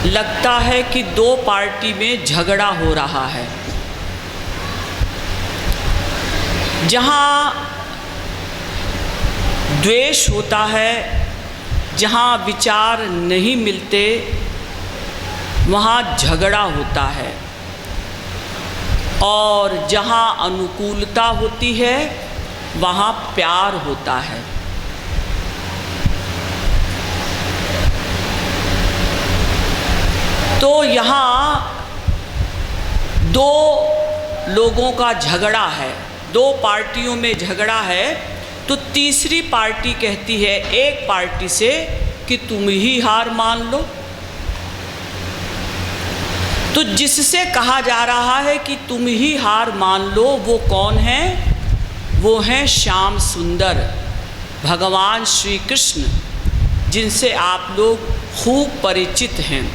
लगता है कि दो पार्टी में झगड़ा हो रहा है। जहाँ द्वेष होता है, जहाँ विचार नहीं मिलते, वहाँ झगड़ा होता है, और जहाँ अनुकूलता होती है वहाँ प्यार होता है। तो यहाँ दो लोगों का झगड़ा है, दो पार्टियों में झगड़ा है, तो तीसरी पार्टी कहती है एक पार्टी से कि तुम ही हार मान लो। तो जिससे कहा जा रहा है कि तुम ही हार मान लो, वो कौन है? वो हैं श्याम सुंदर, भगवान श्री कृष्ण, जिनसे आप लोग खूब परिचित हैं।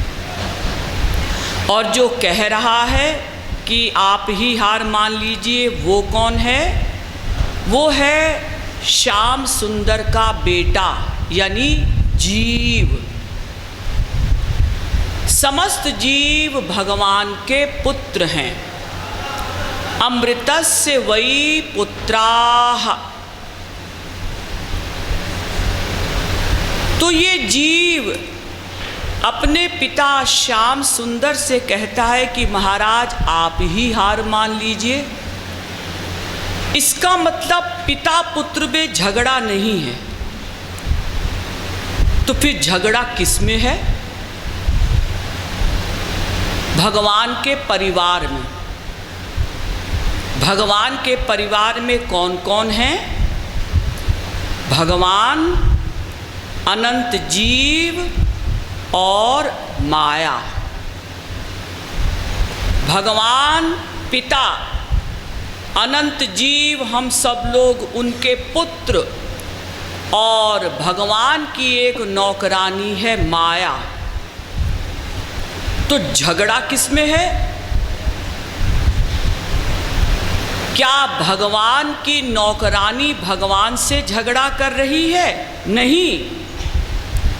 और जो कह रहा है कि आप ही हार मान लीजिए, वो कौन है? वो है श्याम सुंदर का बेटा, यानी जीव। समस्त जीव भगवान के पुत्र हैं। अमृतस्य वै पुत्राः। तो ये जीव अपने पिता श्याम सुंदर से कहता है कि महाराज आप ही हार मान लीजिए। इसका मतलब पिता पुत्र में झगड़ा नहीं है। तो फिर झगड़ा किस में है? भगवान के परिवार में। भगवान के परिवार में कौन कौन है? भगवान, अनंत जीव और माया। भगवान पिता, अनंत जीव हम सब लोग उनके पुत्र, और भगवान की एक नौकरानी है माया। तो झगड़ा किस में है? क्या भगवान की नौकरानी भगवान से झगड़ा कर रही है? नहीं,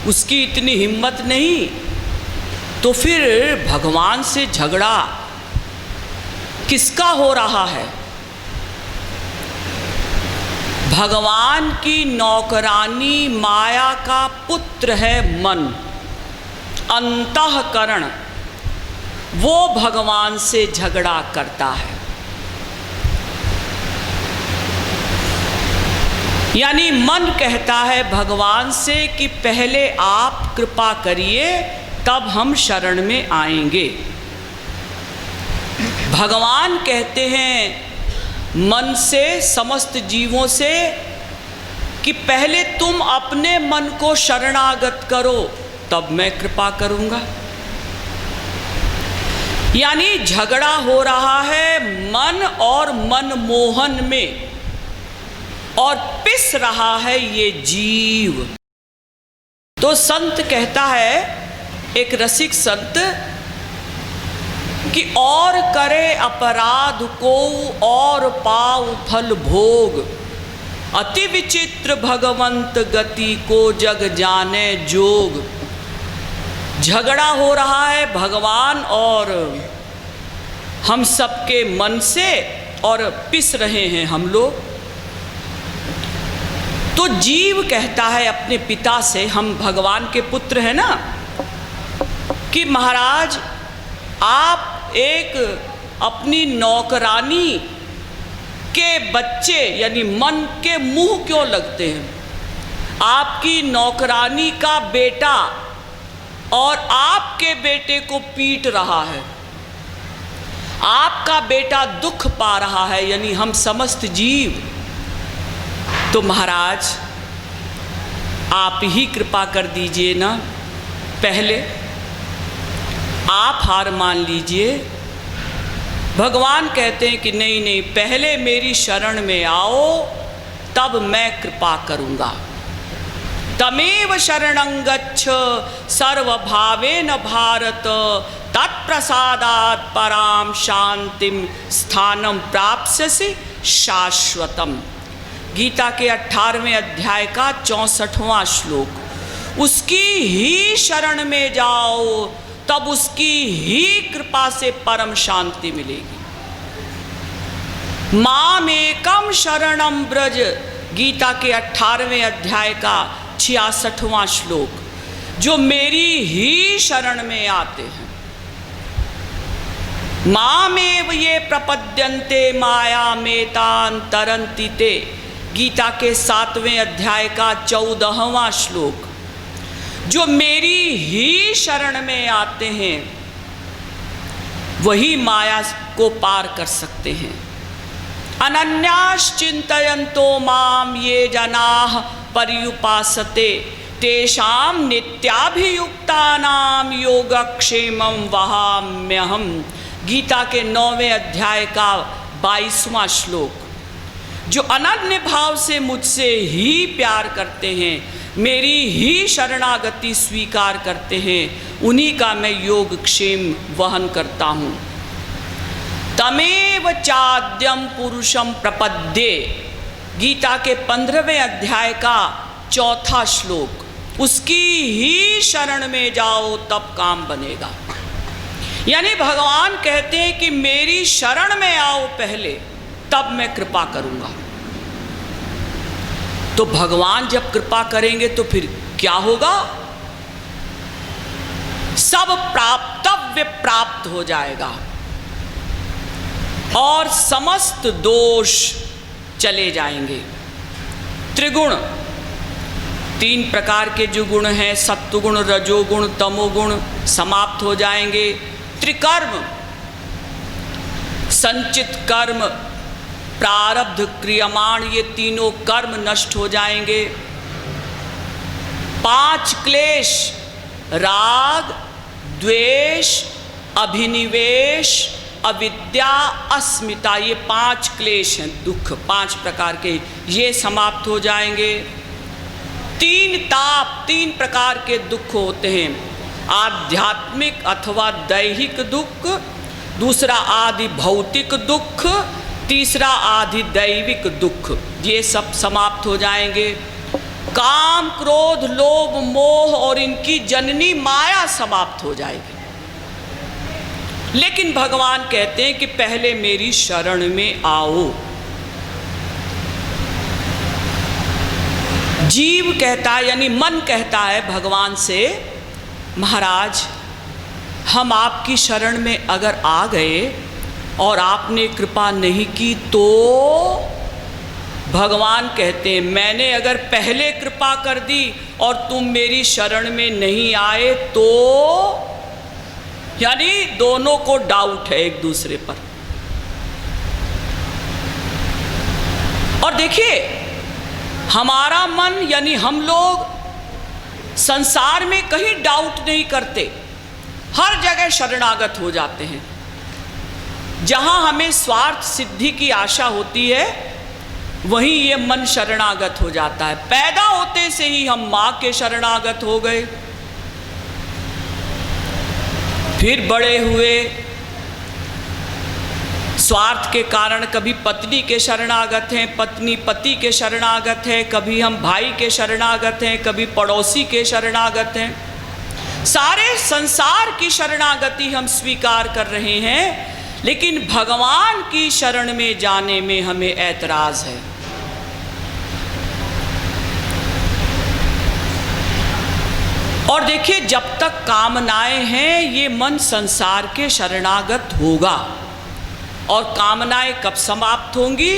उसकी इतनी हिम्मत नहीं। तो फिर भगवान से झगड़ा किसका हो रहा है? भगवान की नौकरानी माया का पुत्र है मन, अंतःकरण। वो भगवान से झगड़ा करता है। यानी मन कहता है भगवान से कि पहले आप कृपा करिए, तब हम शरण में आएंगे। भगवान कहते हैं मन से, समस्त जीवों से, कि पहले तुम अपने मन को शरणागत करो, तब मैं कृपा करूंगा। यानी झगड़ा हो रहा है मन और मनमोहन में, और पिस रहा है ये जीव। तो संत कहता है, एक रसिक संत, कि और करे अपराध को और पाव फल भोग, अति विचित्र भगवंत गति को जग जाने जोग। झगड़ा हो रहा है भगवान और हम सबके मन से, और पिस रहे हैं हम लोग। तो जीव कहता है अपने पिता से, हम भगवान के पुत्र हैं ना, कि महाराज आप एक अपनी नौकरानी के बच्चे यानी मन के मुंह क्यों लगते हैं? आपकी नौकरानी का बेटा और आपके बेटे को पीट रहा है, आपका बेटा दुख पा रहा है, यानी हम समस्त जीव। तो महाराज आप ही कृपा कर दीजिए ना, पहले आप हार मान लीजिए, भगवान कहते हैं कि नहीं नहीं, पहले मेरी शरण में आओ, तब मैं कृपा करूँगा। तमेव शरणं गच्छ सर्वभावेन भारत, तत्प्रसादात् पराम शांतिम स्थानम प्राप्स्यसि शाश्वतम। गीता के 18वें अध्याय का 64वां श्लोक। उसकी ही शरण में जाओ, तब उसकी ही कृपा से परम शांति मिलेगी। मामेकम शरणम ब्रज, गीता के 18वें अध्याय का 66वां श्लोक। जो मेरी ही शरण में आते हैं, मामेव ये प्रपद्यन्ते माया मेतान तरन्ति ते, गीता के 7वें अध्याय का 14वां श्लोक। जो मेरी ही शरण में आते हैं वही माया को पार कर सकते हैं। अनन्याश्चिन्तयन्तो माम ये जनाः पर्युपासते, तेषां नित्याभियुक्तानां योगक्षेमं वहाम्यहम्, गीता के 9वें अध्याय का 22वां श्लोक। जो अनन्य भाव से मुझसे ही प्यार करते हैं, मेरी ही शरणागति स्वीकार करते हैं, उन्हीं का मैं योगक्षेम वहन करता हूँ। तमेव चाद्यम पुरुषम प्रपद्ये, गीता के 15वें अध्याय का 4था श्लोक। उसकी ही शरण में जाओ तब काम बनेगा। यानी भगवान कहते हैं कि मेरी शरण में आओ पहले, तब मैं कृपा करूंगा। तो भगवान जब कृपा करेंगे तो फिर क्या होगा? सब प्राप्तव्य प्राप्त हो जाएगा और समस्त दोष चले जाएंगे। त्रिगुण, 3 प्रकार के जो गुण हैं, सत्वगुण, रजोगुण, तमोगुण, समाप्त हो जाएंगे। त्रिकर्म, संचित कर्म, प्रारब्ध, क्रियमाण, ये तीनों कर्म नष्ट हो जाएंगे। 5 क्लेश, राग, द्वेष, अभिनिवेश, अविद्या, अस्मिता, ये 5 क्लेश हैं, दुख 5 प्रकार के, ये समाप्त हो जाएंगे। 3 ताप, 3 प्रकार के दुख होते हैं, आध्यात्मिक अथवा दैहिक दुख, दूसरा आदि भौतिक दुख, तीसरा आदि दैविक दुख, ये सब समाप्त हो जाएंगे। काम, क्रोध, लोभ, मोह और इनकी जननी माया समाप्त हो जाएगी। लेकिन भगवान कहते हैं कि पहले मेरी शरण में आओ। जीव कहता है, यानी मन कहता है भगवान से, महाराज हम आपकी शरण में अगर आ गए और आपने कृपा नहीं की तो? भगवान कहते हैं मैंने अगर पहले कृपा कर दी और तुम मेरी शरण में नहीं आए तो? यानी दोनों को डाउट है एक दूसरे पर। और देखिए, हमारा मन यानी हम लोग संसार में कहीं डाउट नहीं करते, हर जगह शरणागत हो जाते हैं। जहां हमें स्वार्थ सिद्धि की आशा होती है वहीं ये मन शरणागत हो जाता है। पैदा होते से ही हम माँ के शरणागत हो गए, फिर बड़े हुए स्वार्थ के कारण कभी पत्नी के शरणागत हैं, पत्नी पति के शरणागत है, कभी हम भाई के शरणागत हैं, कभी पड़ोसी के शरणागत हैं। सारे संसार की शरणागति हम स्वीकार कर रहे हैं, लेकिन भगवान की शरण में जाने में हमें ऐतराज है। और देखिए, जब तक कामनाएं हैं ये मन संसार के शरणागत होगा। और कामनाएं कब समाप्त होंगी?